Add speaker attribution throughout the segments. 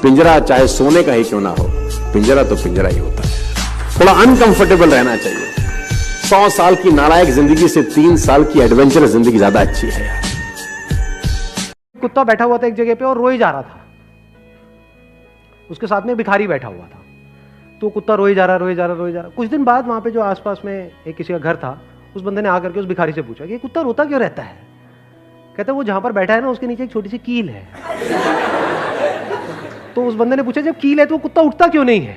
Speaker 1: पिंजरा चाहे सोने का ही क्यों ना हो, पिंजरा तो पिंजरा ही होता है। थोड़ा अनकंफर्टेबल रहना चाहिए। 100 साल की नालायक जिंदगी से 3 साल की एडवेंचरस जिंदगी ज्यादा अच्छी है यार।
Speaker 2: कुत्ता बैठा हुआ था एक जगह पे और रोए जा रहा था। उसके साथ में भिखारी बैठा हुआ था, तो कुत्ता रोए जा रहा। कुछ दिन बाद वहां पे जो आसपास में एक किसी का घर था, उस बंदे ने आकर के उस भिखारी से पूछा कि कुत्ता रोता क्यों रहता है। कहता है वो जहां पर बैठा है ना, उसके नीचे एक छोटी सी कील है। तो उस बंदे ने पूछा जब कील है तो वो कुत्ता उठता क्यों नहीं है।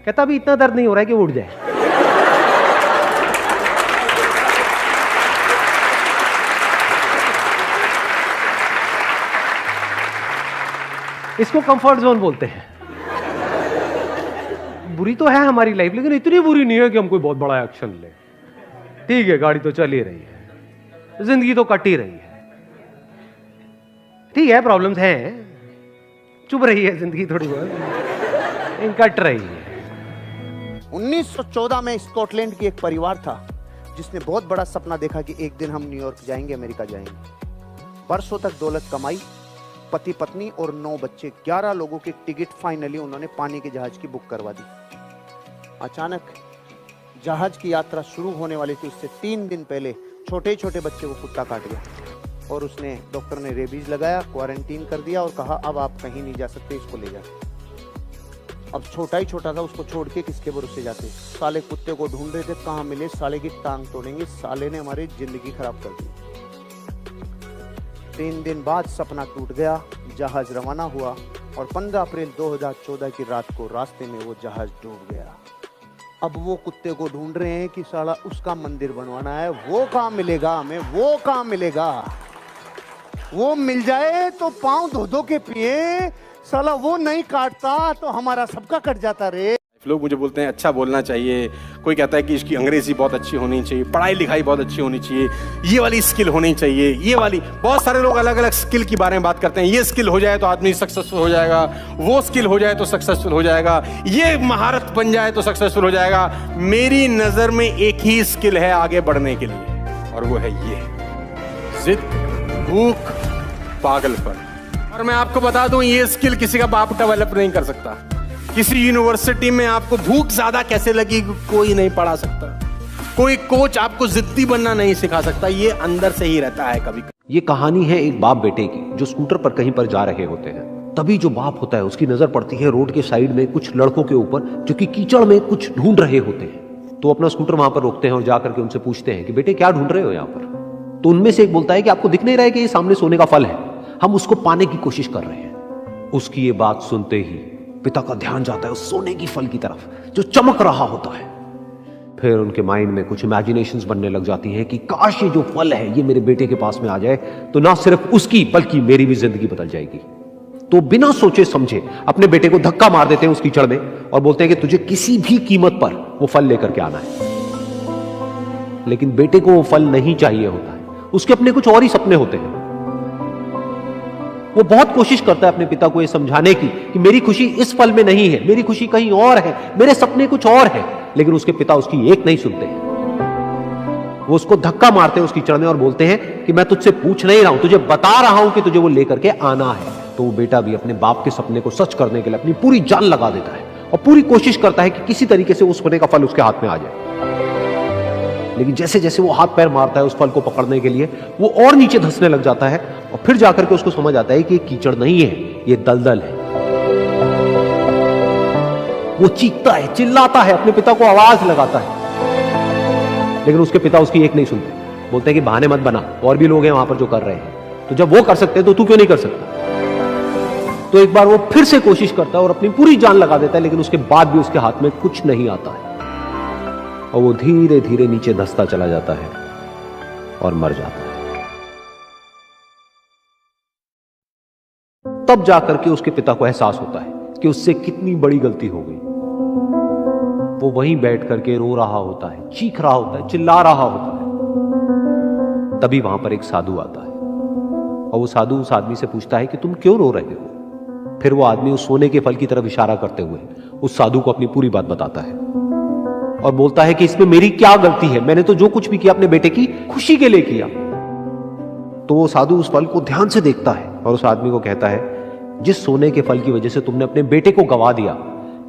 Speaker 2: कहता अभी इतना दर्द नहीं हो रहा है कि वो उठ जाए। इसको कंफर्ट जोन बोलते हैं। बुरी तो है हमारी लाइफ, लेकिन इतनी बुरी नहीं है कि हम कोई बहुत बड़ा एक्शन ले। ठीक है, गाड़ी तो चल ही रही है, जिंदगी तो कट ही रही है। ठीक है, प्रॉब्लम्स हैं, चुभ रही है जिंदगी थोड़ी बहुत, कट रही है।
Speaker 3: 1914 में स्कॉटलैंड की एक परिवार था जिसने बहुत बड़ा सपना देखा कि एक दिन हम न्यूयॉर्क जाएंगे, अमेरिका जाएंगे। बरसों तक दौलत कमाई, पति पत्नी और 9 बच्चे, 11 लोगों की टिकट फाइनली उन्होंने पानी के जहाज की बुक करवा दी। अचानक जहाज की यात्रा शुरू होने वाली थी, उससे 3 दिन पहले छोटे छोटे बच्चे को कुत्ता काट गया और उसने, डॉक्टर ने रेबीज लगाया, क्वारंटीन कर दिया और कहा अब आप कहीं नहीं जा सकते, इसको ले जाओ। अब छोटा ही छोटा था, उसको छोड़ के किसके भरोसे जाते। साले कुत्ते को ढूंढ रहे थे, कहाँ मिले, साले की टांग तोड़ेंगे, साले ने हमारी जिंदगी खराब कर दी। 3 दिन बाद सपना टूट गया, जहाज रवाना हुआ और 15 अप्रैल 2014 की रात को रास्ते में वो जहाज डूब गया। अब वो कुत्ते को ढूंढ रहे हैं कि साला उसका मंदिर बनवाना है, वो कहाँ मिलेगा हमें, वो कहाँ मिलेगा। वो मिल जाए तो पांव धो धो के पिए, साला वो नहीं काटता तो हमारा सबका कट जाता रे।
Speaker 1: लोग मुझे बोलते हैं अच्छा बोलना चाहिए, कोई कहता है कि इसकी अंग्रेजी बहुत अच्छी होनी चाहिए, पढ़ाई लिखाई बहुत अच्छी होनी चाहिए, ये वाली स्किल होनी चाहिए, ये वाली। बहुत सारे लोग अलग अलग स्किल के बारे में बात करते हैं। ये स्किल हो जाए तो आदमी सक्सेसफुल हो जाएगा, वो स्किल हो जाए तो सक्सेसफुल हो जाएगा, ये महारत बन जाए तो सक्सेसफुल हो जाएगा। मेरी नजर में एक ही स्किल है आगे बढ़ने के लिए, और वो है ये जिद, भूख, पागलपन। और मैं आपको बता दूं, ये स्किल किसी का बाप डेवलप नहीं कर सकता। किसी यूनिवर्सिटी में आपको भूख ज्यादा कैसे लगी कोई नहीं पढ़ा सकता, कोई कोच आपको जिद्दी बनना नहीं सिखा सकता, ये अंदर से ही रहता है। कभी
Speaker 4: ये कहानी है एक बाप बेटे की जो स्कूटर पर कहीं पर जा रहे होते हैं। तभी जो बाप होता है उसकी नजर पड़ती है रोड के साइड में कुछ लड़कों के ऊपर जो कि कीचड़ में कुछ ढूंढ रहे होते हैं। तो अपना स्कूटर वहां पर रोकते हैं और जाकर के उनसे पूछते हैं कि बेटे क्या ढूंढ रहे हो यहाँ पर। तो उनमें से एक बोलता है कि आपको दिख नहीं रहा है कि ये सामने सोने का फल है, हम उसको पाने की कोशिश कर रहे हैं। उसकी ये बात सुनते ही पिता का ध्यान जाता है उस सोने की फल की तरफ जो चमक रहा होता है। फिर उनके माइंड में कुछ इमेजिनेशंस बनने लग जाती हैं कि काश ये जो फल है ये मेरे बेटे के पास में आ जाए तो ना सिर्फ उसकी बल्कि मेरी भी जिंदगी बदल जाएगी। तो बिना सोचे समझे अपने बेटे को धक्का मार देते हैं उस कीचड़ में और बोलते हैं कि तुझे किसी भी कीमत पर वो फल लेकर के आना है। लेकिन बेटे को वो फल नहीं चाहिए होता है, उसके अपने कुछ और ही सपने होते हैं। वो बहुत कोशिश करता है अपने पिता को ये समझाने की कि मेरी खुशी इस फल में नहीं है, मेरी खुशी कहीं और है, मेरे सपने कुछ और है। लेकिन उसके पिता उसकी एक नहीं सुनते हैं। वो उसको धक्का मारते हैं उस कीचड़ में और बोलते हैं कि मैं तुझसे पूछ नहीं रहा हूं, तुझे बता रहा हूं कि तुझे वो लेकर के आना है। तो वो बेटा भी अपने बाप के सपने को सच करने के लिए अपनी पूरी जान लगा देता है और पूरी कोशिश करता है कि किसी तरीके से उस सोने का फल उसके हाथ में आ जाए। लेकिन जैसे जैसे वो हाथ पैर मारता है उस फल को पकड़ने के लिए, वो और नीचे धंसने लग जाता है और फिर जाकर के उसको समझ आता है कि ये कीचड़ नहीं है, ये दलदल है। वो चीखता है, चिल्लाता है, अपने पिता को आवाज लगाता है, लेकिन उसके पिता उसकी एक नहीं सुनते। बोलते हैं कि बहाने मत बना, और भी लोग हैं वहां पर जो कर रहे हैं, तो जब वो कर सकते हैं तो तू क्यों नहीं कर सकता। तो एक बार वो फिर से कोशिश करता है और अपनी पूरी जान लगा देता है, लेकिन उसके बाद भी उसके हाथ में कुछ नहीं आता है और वो धीरे धीरे नीचे धंसता चला जाता है और मर जाता है। तब जाकर के उसके पिता को एहसास होता है कि उससे कितनी बड़ी गलती हो गई। वो वहीं बैठ करके रो रहा होता है, चीख रहा होता है, चिल्ला रहा होता है। तभी वहां पर एक साधु आता है और वो साधु उस आदमी से पूछता है कि तुम क्यों रो रहे हो। फिर वो आदमी उस सोने के फल की तरफ इशारा करते हुए उस साधु को अपनी पूरी बात बताता है और बोलता है कि इसमें मेरी क्या गलती है, मैंने तो जो कुछ भी किया अपने बेटे की खुशी के लिए किया। तो वो साधु उस फल को ध्यान से देखता है और उस आदमी को कहता है जिस सोने के फल की वजह से तुमने अपने बेटे को गवा दिया,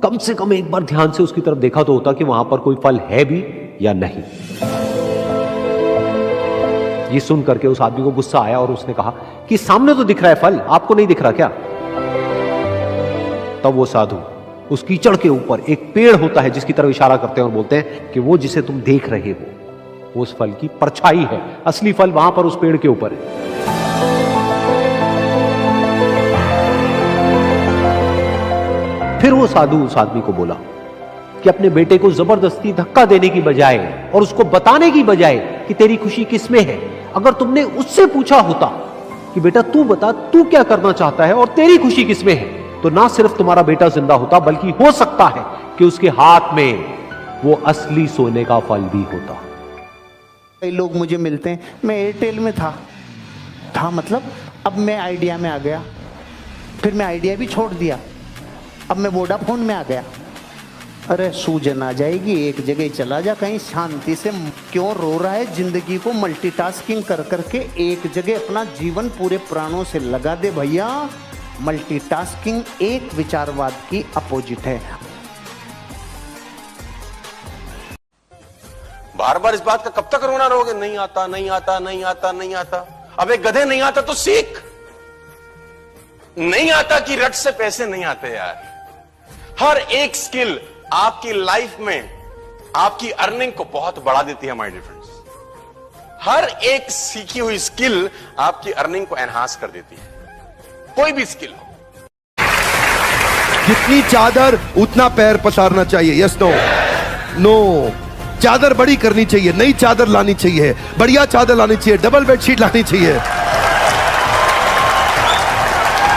Speaker 4: कम से कम एक बार ध्यान से उसकी तरफ देखा तो होता कि वहां पर कोई फल है भी या नहीं। ये सुन करके उस आदमी को गुस्सा आया और उसने कहा कि सामने तो दिख रहा है फल, आपको नहीं दिख रहा क्या? तब वो साधु उस कीचड़ के ऊपर एक पेड़ होता है जिसकी तरफ इशारा करते हैं और बोलते हैं कि वो जिसे तुम देख रहे हो वो उस फल की परछाई है, असली फल वहां पर उस पेड़ के ऊपर है। फिर वो साधु उस आदमी को बोला कि अपने बेटे को जबरदस्ती धक्का देने की बजाय और उसको बताने की बजाय कि तेरी खुशी किसमें है, अगर तुमने उससे पूछा होता कि बेटा तू बता तू क्या करना चाहता है और तेरी खुशी किसमें है, तो ना सिर्फ तुम्हारा बेटा जिंदा होता बल्कि हो सकता है कि उसके हाथ में वो असली सोने का फल भी होता।
Speaker 3: कई लोग मुझे मिलते हैं, मैं एयरटेल में था मतलब अब मैं आइडिया में आ गया, फिर मैं आइडिया भी छोड़ दिया, अब मैं वोडाफोन में आ गया। अरे सूजन आ जाएगी, एक जगह चला जा कहीं शांति से। क्यों रो रहा है? जिंदगी को मल्टीटास्किंग कर करके एक जगह अपना जीवन पूरे प्राणों से लगा दे भैया। मल्टीटास्किंग एक विचारवाद की अपोजिट है।
Speaker 1: बार बार इस बात का कब तक रोना रहोगे? नहीं आता नहीं आता नहीं आता नहीं आता। अब एक गधे नहीं आता तो सीख। नहीं आता कि रट से पैसे नहीं आते यार। हर एक स्किल आपकी लाइफ में आपकी अर्निंग को बहुत बढ़ा देती है माय डियर फ्रेंड्स। हर एक सीखी हुई स्किल आपकी अर्निंग को एनहांस कर देती है, कोई भी स्किल हो।
Speaker 5: जितनी चादर उतना पैर पसारना चाहिए। Yes no? नो। चादर बड़ी करनी चाहिए, नई चादर लानी चाहिए, बढ़िया चादर लानी चाहिए, डबल बेडशीट लानी चाहिए।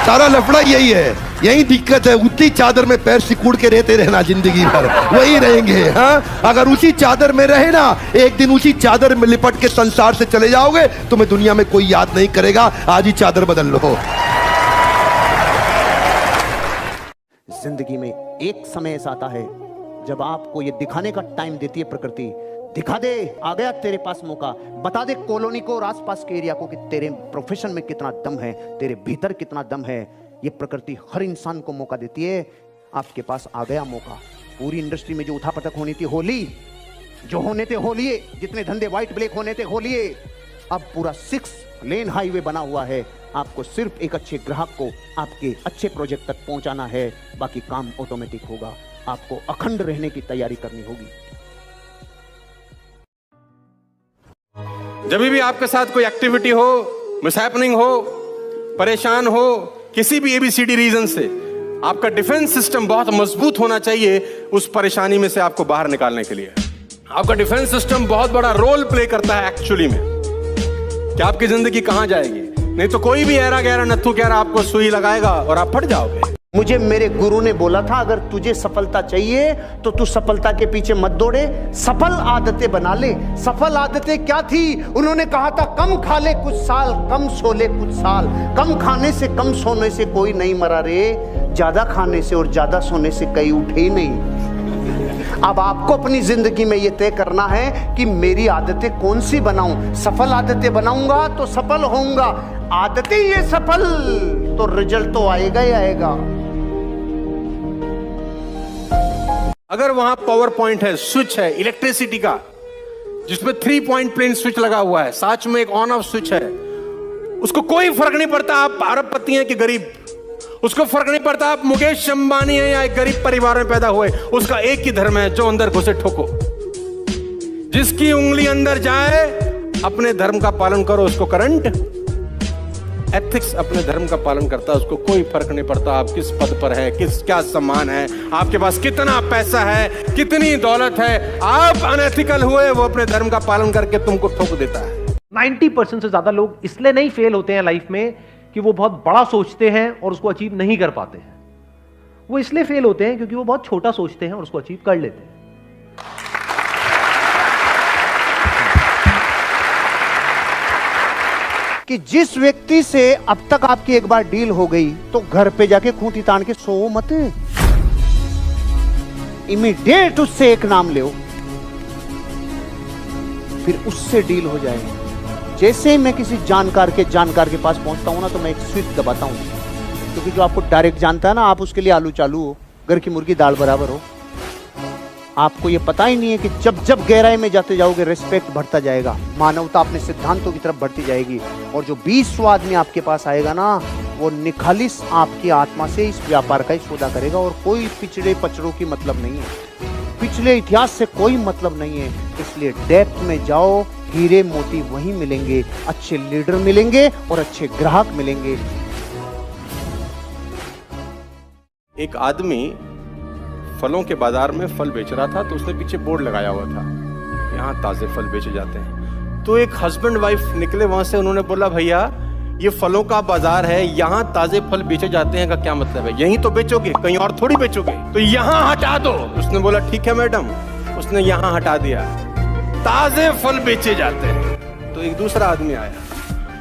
Speaker 5: सारा लफड़ा यही है, यही दिक्कत है। उतनी चादर में पैर सिकुड़ के रहते रहना जिंदगी भर, वही रहेंगे। हाँ, अगर उसी चादर में रहे ना, एक दिन उसी चादर में लिपट के संसार से चले जाओगे, तुम्हें दुनिया में कोई याद नहीं करेगा। आज ही चादर बदल लो।
Speaker 3: जिंदगी में एक समय ऐसा आता है जब आपको ये दिखाने का टाइम देती है प्रकृति। दिखा दे, आ गया तेरे पास मौका। बता दे कॉलोनी को और आसपास के एरिया को कि तेरे प्रोफेशन में कितना दम है, तेरे भीतर कितना दम है। ये प्रकृति हर इंसान को मौका देती है। आपके पास आ गया मौका। पूरी इंडस्ट्री में जो उठापटक होनी थी होली, जो होने थे होलिए, जितने धंधे व्हाइट ब्लैक होने थे होलिए। अब पूरा 6 लेन हाईवे बना हुआ है। आपको सिर्फ एक अच्छे ग्राहक को आपके अच्छे प्रोजेक्ट तक पहुंचाना है, बाकी काम ऑटोमेटिक होगा। आपको अखंड रहने की तैयारी करनी होगी।
Speaker 1: जब भी आपके साथ कोई एक्टिविटी हो, मिसहैपनिंग हो, परेशान हो, किसी भी ABCD रीजन से, आपका डिफेंस सिस्टम बहुत मजबूत होना चाहिए उस परेशानी में से आपको बाहर निकालने के लिए। आपका डिफेंस सिस्टम बहुत बड़ा रोल प्ले करता है एक्चुअली में कि आपकी जिंदगी कहां जाएगी। नहीं तो कोई भी ऐरा गहरा नत्थु कहरा आपको सुई लगाएगा और आप फट जाओगे।
Speaker 3: मुझे मेरे गुरु ने बोला था, अगर तुझे सफलता चाहिए तो तू सफलता के पीछे मत दौड़े, सफल आदतें बना ले। सफल आदतें क्या थी? उन्होंने कहा था कम खा ले कुछ साल, कम सो ले कुछ साल। कम खाने से कम सोने से कोई नहीं मरा रे, ज्यादा खाने से और ज्यादा सोने से कई उठे ही नहीं। अब आपको अपनी जिंदगी में यह तय करना है कि मेरी आदतें कौन सी बनाऊं। सफल आदतें बनाऊंगा तो सफल होऊंगा, आदतें ये सफल तो रिजल्ट तो आएगा ही आएगा।
Speaker 1: अगर वहां पावर पॉइंट है, स्विच है इलेक्ट्रिसिटी का, जिसमें 3 पॉइंट प्लेन स्विच लगा हुआ है, साथ में एक ऑन ऑफ स्विच है, उसको कोई फर्क नहीं पड़ता आप अरबपति हैं कि गरीब, उसको फर्क नहीं पड़ता आप मुकेश अंबानी हैं या एक गरीब परिवार में पैदा हुए। उसका एक ही धर्म है, जो अंदर घुसे ठोको। जिसकी उंगली अंदर जाए अपने धर्म का पालन करो, उसको करंट एथिक्स अपने धर्म का पालन करता है, उसको कोई फर्क नहीं पड़ता आप किस पद पर है, किस क्या सम्मान है, आपके पास कितना पैसा है, कितनी दौलत है। आप अनएथिकल हुए, वो अपने धर्म का पालन करके तुमको ठोक देता है।
Speaker 2: 90% से ज्यादा लोग इसलिए नहीं फेल होते हैं लाइफ में कि वो बहुत बड़ा सोचते हैं और उसको अचीव नहीं कर पाते हैं। वो इसलिए फेल होते हैं क्योंकि वो बहुत छोटा सोचते हैं और उसको अचीव कर लेते हैं।
Speaker 3: कि जिस व्यक्ति से अब तक आपकी एक बार डील हो गई तो घर पे जाके खूंटी तान के सो मत, इमीडिएट उससे एक नाम ले, फिर उससे डील हो जाए। जैसे ही मैं किसी जानकार के पास पहुंचता हूं ना, तो मैं एक स्विच दबाता हूं, क्योंकि जो आपको डायरेक्ट जानता है ना, आप उसके लिए आलू चालू हो, घर की मुर्गी दाल बराबर हो। आपको ये पता ही नहीं है कि जब जब गहराई में जाते जाओगे रिस्पेक्ट बढ़ता जाएगा, मानवता अपने सिद्धांतों की तरफ बढ़ती जाएगी, और जो 20वां आदमी आपके पास आएगा ना, वो निखालिस आपकी आत्मा से इस व्यापार का ही सौदा करेगा, और कोई पिछड़े पचड़ों की मतलब नहीं है, पिछले इतिहास से कोई मतलब नहीं है। इसलिए डेप्थ में जाओ, हीरे मोती वहीं मिलेंगे, अच्छे लीडर मिलेंगे और अच्छे ग्राहक मिलेंगे।
Speaker 1: एक आदमी फलों के बाजार में फल बेच रहा था, तो उसने पीछे बोर्ड लगाया हुआ था, यहाँ ताजे फल बेचे जाते हैं। तो एक हस्बैंड वाइफ निकले वहां से, उन्होंने बोला भैया ये फलों का बाजार है, यहाँ ताजे फल बेचे जाते हैं का क्या मतलब है? यहीं तो बेचोगे, कहीं और थोड़ी बेचोगे, तो यहाँ हटा दो। उसने बोला ठीक है मैडम। उसने यहाँ हटा दिया, ताजे फल बेचे जाते हैं। तो एक दूसरा आदमी आया,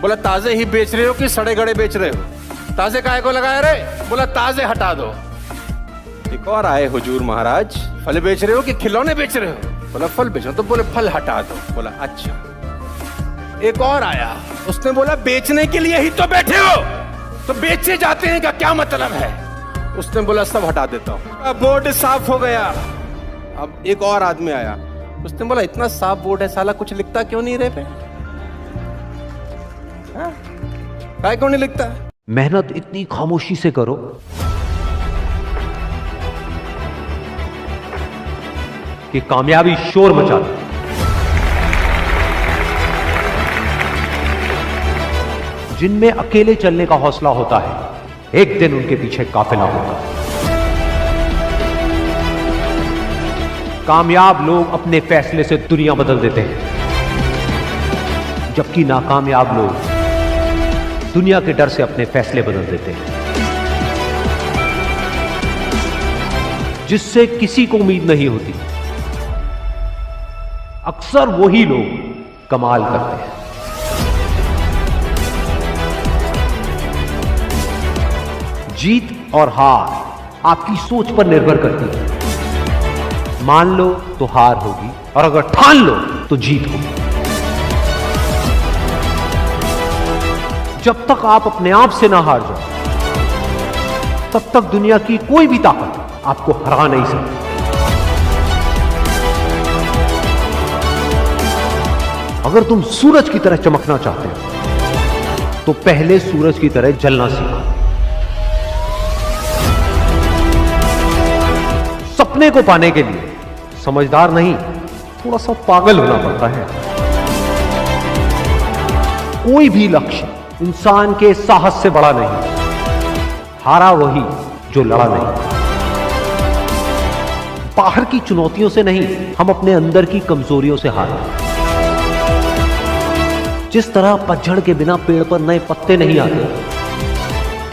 Speaker 1: बोला ताजे ही बेच रहे हो कि सड़े गड़े बेच रहे हो? ताजे काहे को लगाए रे? बोला ताजे हटा दो। एक और आए, हुजूर महाराज फल बेच रहे हो कि खिलौने बेच रहे हो? बोला फल बेच रहे हो। तो बोले फल हटा दो। बोला अच्छा। एक और आया, उसने बोला बेचने के लिए ही तो बैठे हो, तो बेचे जाते हैं का क्या मतलब है? उसने बोला सब हटा देता हूं। बोर्ड साफ हो गया। अब एक और आदमी आया, उसने बोला इतना साफ बोर्ड है, साला कुछ लिखता क्यों नहीं रे पे? काय क्यों नहीं लिखता?
Speaker 4: मेहनत इतनी खामोशी से करो कि कामयाबी शोर मचा दे। जिनमें अकेले चलने का हौसला होता है, एक दिन उनके पीछे काफिला होता है। कामयाब लोग अपने फैसले से दुनिया बदल देते हैं, जबकि नाकामयाब लोग दुनिया के डर से अपने फैसले बदल देते हैं। जिससे किसी को उम्मीद नहीं होती, अक्सर वही लोग कमाल करते हैं। जीत और हार आपकी सोच पर निर्भर करती है। मान लो तो हार होगी, और अगर ठान लो तो जीत होगी। जब तक आप अपने आप से ना हार जाओ, तब तक दुनिया की कोई भी ताकत आपको हरा नहीं सकती। अगर तुम सूरज की तरह चमकना चाहते हो, तो पहले सूरज की तरह जलना सीखो। सपने को पाने के लिए समझदार नहीं, थोड़ा सा पागल होना पड़ता है। कोई भी लक्ष्य इंसान के साहस से बड़ा नहीं। हारा वही जो लड़ा नहीं। बाहर की चुनौतियों से नहीं, हम अपने अंदर की कमजोरियों से हारते। जिस तरह पतझड़ के बिना पेड़ पर नए पत्ते नहीं आते,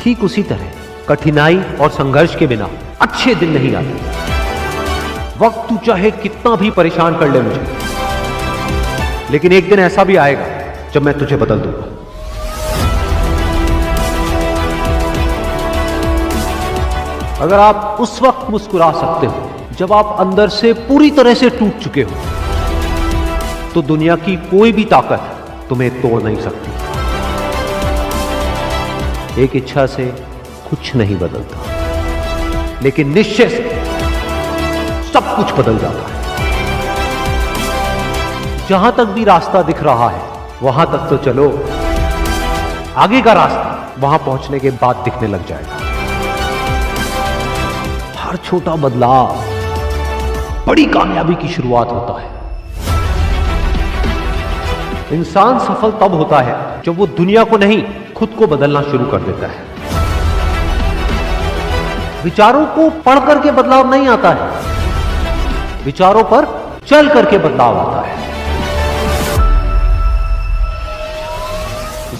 Speaker 4: ठीक उसी तरह कठिनाई और संघर्ष के बिना अच्छे दिन नहीं आते। वक्त तू चाहे कितना भी परेशान कर ले मुझे, लेकिन एक दिन ऐसा भी आएगा जब मैं तुझे बदल दूंगा। अगर आप उस वक्त मुस्कुरा सकते हो जब आप अंदर से पूरी तरह से टूट चुके हो, तो दुनिया की कोई भी ताकत तुम्हें तोड़ नहीं सकती। एक इच्छा से कुछ नहीं बदलता, लेकिन निश्चय से सब कुछ बदल जाता है। जहां तक भी रास्ता दिख रहा है, वहां तक तो चलो। आगे का रास्ता वहां पहुंचने के बाद दिखने लग जाएगा। हर छोटा बदलाव बड़ी कामयाबी की शुरुआत होता है। इंसान सफल तब होता है जब वो दुनिया को नहीं, खुद को बदलना शुरू कर देता है। विचारों को पढ़ करके बदलाव नहीं आता है, विचारों पर चल करके बदलाव आता है।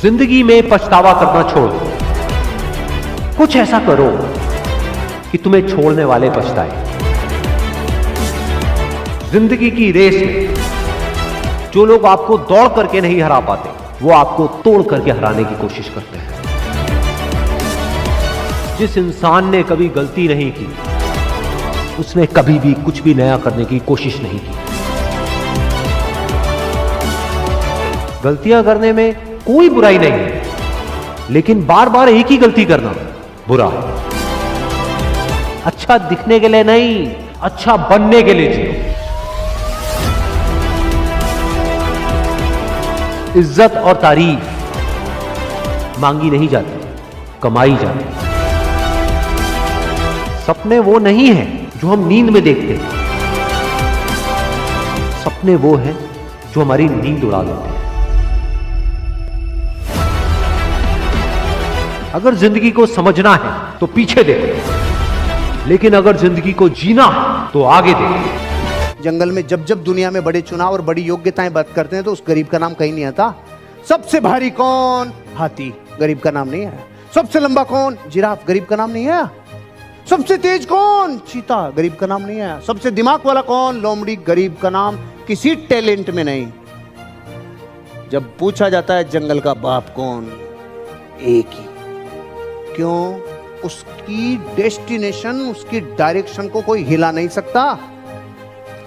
Speaker 4: जिंदगी में पछतावा करना छोड़ दो। कुछ ऐसा करो कि तुम्हें छोड़ने वाले पछताए। जिंदगी की रेस में जो लोग आपको दौड़ करके नहीं हरा पाते, वो आपको तोड़ करके हराने की कोशिश करते हैं। जिस इंसान ने कभी गलती नहीं की, उसने कभी भी कुछ भी नया करने की कोशिश नहीं की। गलतियां करने में कोई बुराई नहीं है, लेकिन बार बार एक ही गलती करना बुरा है। अच्छा दिखने के लिए नहीं, अच्छा बनने के लिए जियो। इज्जत और तारीफ मांगी नहीं जाती, कमाई जाती। सपने वो नहीं है जो हम नींद में देखते हैं, सपने वो हैं जो हमारी नींद उड़ा देते हैं। अगर जिंदगी को समझना है तो पीछे देखो, लेकिन अगर जिंदगी को जीना है तो आगे देखो।
Speaker 3: जंगल में जब जब दुनिया में बड़े चुनाव और बड़ी योग्यताएं बात करते हैं तो उस गरीब का नाम कहीं नहीं आता। सबसे भारी कौन? हाथी, गरीब का नाम नहीं आया। सबसे लंबा कौन? जिराफ, गरीब का नाम नहीं आया। सबसे तेज कौन? चीता, गरीब का नाम नहीं आया। सबसे दिमाग वाला कौन? लोमड़ी, गरीब का नाम किसी टैलेंट में नहीं। जब पूछा जाता है जंगल का बाप कौन? एक ही। क्यों? उसकी डेस्टिनेशन, उसकी डायरेक्शन को कोई हिला नहीं सकता,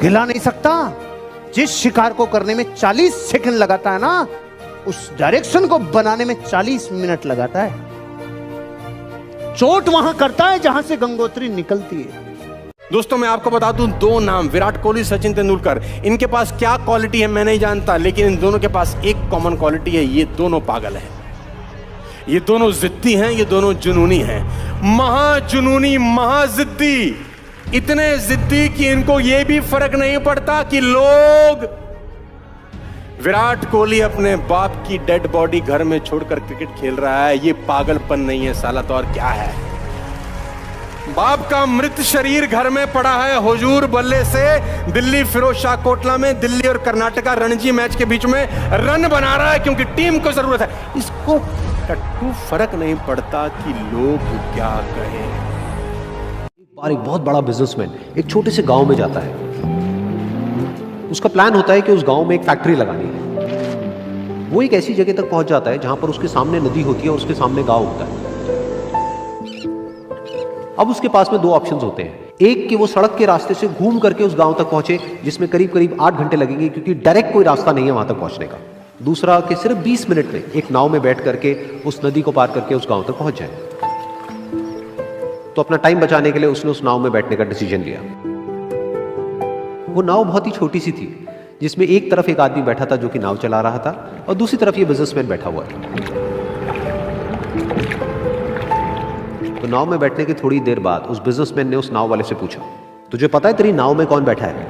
Speaker 3: हिला नहीं सकता। जिस शिकार को करने में 40 सेकंड लगाता है ना, उस डायरेक्शन को बनाने में 40 मिनट लगाता है। चोट वहां करता है जहां से गंगोत्री निकलती है।
Speaker 1: दोस्तों मैं आपको बता दूं, दो नाम, विराट कोहली, सचिन तेंदुलकर, इनके पास क्या क्वालिटी है मैं नहीं जानता, लेकिन इन दोनों के पास एक कॉमन क्वालिटी है, ये दोनों पागल हैं, ये दोनों जिद्दी हैं, ये दोनों जुनूनी हैं। महाजुनूनी, महाजिद्दी, इतने जिद्दी कि इनको यह भी फर्क नहीं पड़ता कि लोग, विराट कोहली अपने बाप की डेड बॉडी घर में छोड़कर क्रिकेट खेल रहा है, ये पागलपन नहीं है साला, तो और क्या है। बाप का मृत शरीर घर में पड़ा है, हुजूर बल्ले से दिल्ली फिरोज शाह कोटला में दिल्ली और कर्नाटका रणजी मैच के बीच में रन बना रहा है क्योंकि टीम को जरूरत है। इसको टट्टू फर्क नहीं पड़ता कि लोग क्या कहें।
Speaker 4: एक बहुत बड़ा बिजनेसमैन एक छोटे से गांव में जाता है। उसका प्लान होता है कि उस गांव में एक फैक्ट्री लगानी है। वो एक ऐसी जगह तक पहुंच जाता है जहां पर उसके सामने नदी होती है और उसके सामने गांव होता है। अब उसके पास में दो ऑप्शंस होते हैं, एक कि वो सड़क के रास्ते से घूम करके उस गांव तक पहुंचे जिसमें करीब करीब 8 घंटे लगेंगे क्योंकि डायरेक्ट कोई रास्ता नहीं है वहां तक पहुंचने का। दूसरा कि सिर्फ 20 मिनट में एक नाव में बैठ करके उस नदी को पार करके उस गांव तक पहुंच जाए। तो अपना टाइम बचाने के लिए उसने उस नाव में बैठने का डिसीजन लिया। वो नाव बहुत ही छोटी सी थी जिसमें एक तरफ एक आदमी बैठा था जो कि नाव चला रहा था और दूसरी तरफ ये बिजनेसमैन बैठा हुआ था। तो नाव में बैठने की थोड़ी देर बाद उस बिजनेसमैन ने उस नाव वाले से पूछा, तुझे पता है तेरी नाव में कौन बैठा है?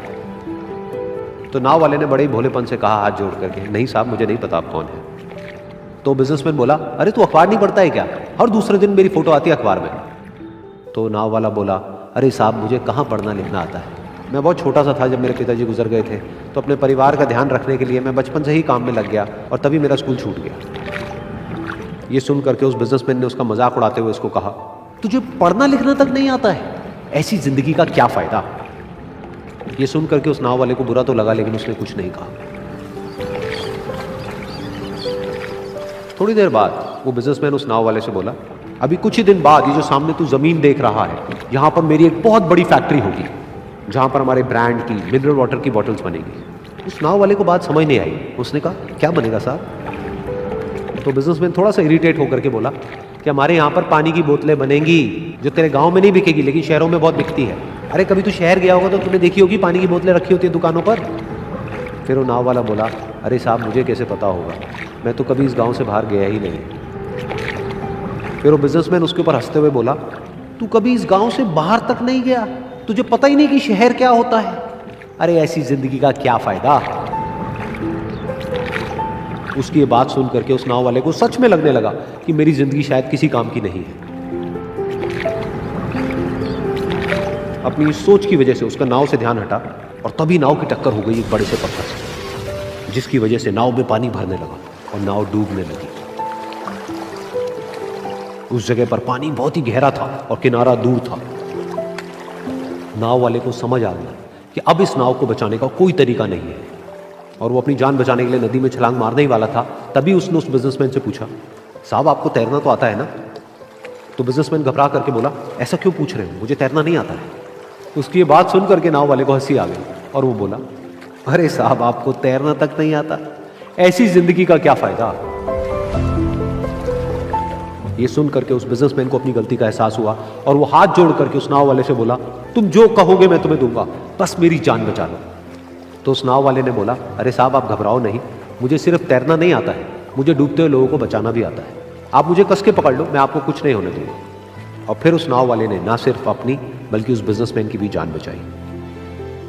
Speaker 4: तो नाव वाले ने बड़े ही भोलेपन से कहा हाथ जोड़ करके, नहीं साहब मुझे नहीं पता आप कौन है। तो बिजनेसमैन बोला, अरे तू अखबार नहीं पढ़ता है क्या? हर दूसरे दिन मेरी फोटो आती है अखबार में। तो नाव वाला बोला, अरे साहब मुझे कहाँ पढ़ना लिखना आता है, मैं बहुत छोटा सा था जब मेरे पिताजी गुजर गए थे, तो अपने परिवार का ध्यान रखने के लिए मैं बचपन से ही काम में लग गया और तभी मेरा स्कूल छूट गया। ये सुन करके उस बिजनेसमैन ने उसका मजाक उड़ाते हुए उसको कहा, तुझे पढ़ना लिखना तक नहीं आता है, ऐसी जिंदगी का क्या फायदा। ये सुन करके उस नाव वाले को बुरा तो लगा लेकिन उसने कुछ नहीं कहा। थोड़ी देर बाद वो बिजनेसमैन उस नाव वाले से बोला, अभी कुछ ही दिन बाद ये जो सामने तू जमीन देख रहा है, यहां पर मेरी एक बहुत बड़ी फैक्ट्री होगी जहां पर हमारे ब्रांड की मिनरल वाटर की बॉटल्स बनेगी। उस नाव वाले को बात समझ नहीं आई। उसने कहा, क्या बनेगा साहब? तो बिजनेसमैन थोड़ा सा इरिटेट होकर के बोला कि हमारे यहाँ पर पानी की बोतलें बनेंगी जो तेरे गांव में नहीं बिकेगी लेकिन शहरों में बहुत बिकती है। अरे कभी तू शहर गया होगा तो तूने देखी होगी पानी की बोतलें रखी होती है दुकानों पर। फिर वो नाव वाला बोला, अरे साहब मुझे कैसे पता होगा, मैं तो कभी इस गाँव से बाहर गया ही नहीं। फिर वो बिजनेसमैन उसके ऊपर हंसते हुए बोला, तू कभी इस गांव से बाहर तक नहीं गया, तुझे पता ही नहीं कि शहर क्या होता है। अरे ऐसी जिंदगी का क्या फायदा। उसकी ये बात सुन करके उस नाव वाले को सच में लगने लगा कि मेरी जिंदगी शायद किसी काम की नहीं है। अपनी सोच की वजह से उसका नाव से ध्यान हटा और तभी नाव की टक्कर हो गई एक बड़े से पत्थर से, जिसकी वजह से नाव में पानी भरने लगा और नाव डूबने लगी। उस जगह पर पानी बहुत ही गहरा था और किनारा दूर था। नाव वाले को समझ आ गया कि अब इस नाव को बचाने का कोई तरीका नहीं है और वो अपनी जान बचाने के लिए नदी में छलांग मारने ही वाला था। तभी उसने उस बिजनेसमैन से पूछा, साहब आपको तैरना तो आता है ना? तो बिजनेसमैन घबरा करके बोला, ऐसा क्यों पूछ रहे हो, मुझे तैरना नहीं आता है। उसकी ये बात सुन करके नाव वाले को हंसी आ गई और वो बोला, अरे साहब आपको तैरना तक नहीं आता, ऐसी जिंदगी का क्या फायदा। ये सुन करके उस बिजनेसमैन को अपनी गलती का एहसास हुआ और वो हाथ जोड़ करके उस नाव वाले से बोला, तुम जो कहोगे मैं तुम्हें दूंगा, बस मेरी जान बचा लो। तो उस नाव वाले ने बोला, अरे साहब आप घबराओ नहीं, मुझे सिर्फ तैरना नहीं आता है, मुझे डूबते हुए लोगों को बचाना भी आता है, आप मुझे कस के पकड़ लो, मैं आपको कुछ नहीं होने दूंगा। और फिर उस नाव वाले ने ना सिर्फ अपनी बल्कि उस बिजनेसमैन की भी जान बचाई।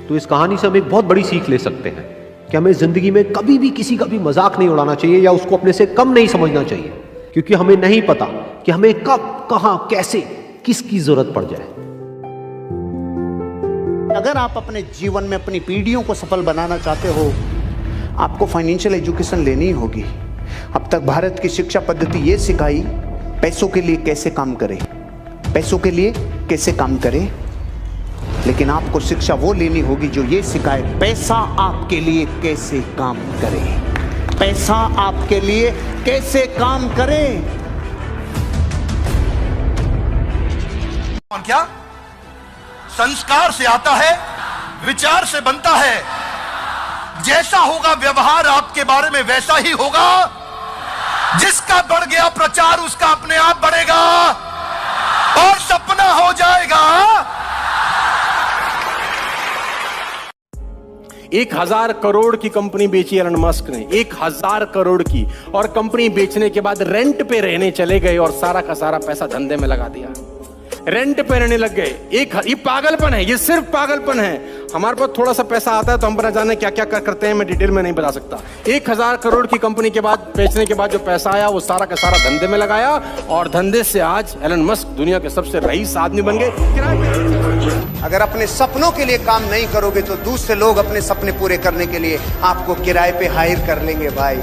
Speaker 4: तो इस कहानी से हम एक बहुत बड़ी सीख ले सकते हैं कि हमें जिंदगी में कभी भी किसी का भी मजाक नहीं उड़ाना चाहिए या उसको अपने से कम नहीं समझना चाहिए, क्योंकि हमें नहीं पता कि हमें कब, कहां, कैसे, किसकी जरूरत पड़ जाए।
Speaker 3: अगर आप अपने जीवन में अपनी पीढ़ियों को सफल बनाना चाहते हो, आपको फाइनेंशियल एजुकेशन लेनी होगी। अब तक भारत की शिक्षा पद्धति ये सिखाई, पैसों के लिए कैसे काम करें, पैसों के लिए कैसे काम करें, लेकिन आपको शिक्षा वो लेनी होगी जो ये सिखाए पैसा आपके लिए कैसे काम करे, पैसा आपके लिए कैसे काम करे।
Speaker 5: और क्या संस्कार से आता है, विचार से बनता है, जैसा होगा व्यवहार आपके बारे में वैसा ही होगा। जिसका बढ़ गया प्रचार उसका अपने आप बढ़ेगा और सपना हो जाएगा।
Speaker 1: 1000 करोड़ की कंपनी बेची एलन मस्क ने, 1000 करोड़ की, और कंपनी बेचने के बाद रेंट पे रहने चले गए और सारा का सारा पैसा धंधे में लगा दिया, रेंट पे रहने लग गए। ये पागलपन है, ये सिर्फ पागलपन है। हमारे पास थोड़ा सा पैसा आता है तो हम बना जाने क्या क्या करते हैं, मैं डिटेल में नहीं बता सकता। 1000 करोड़ की कंपनी के बाद बेचने के बाद जो पैसा आया वो सारा का सारा धंधे में लगाया और धंधे से आज एलन मस्क दुनिया के सबसे रईस आदमी बन गए।
Speaker 3: अगर अपने सपनों के लिए काम नहीं करोगे तो दूसरे लोग अपने सपने पूरे करने के लिए आपको किराए पे हायर कर लेंगे भाई।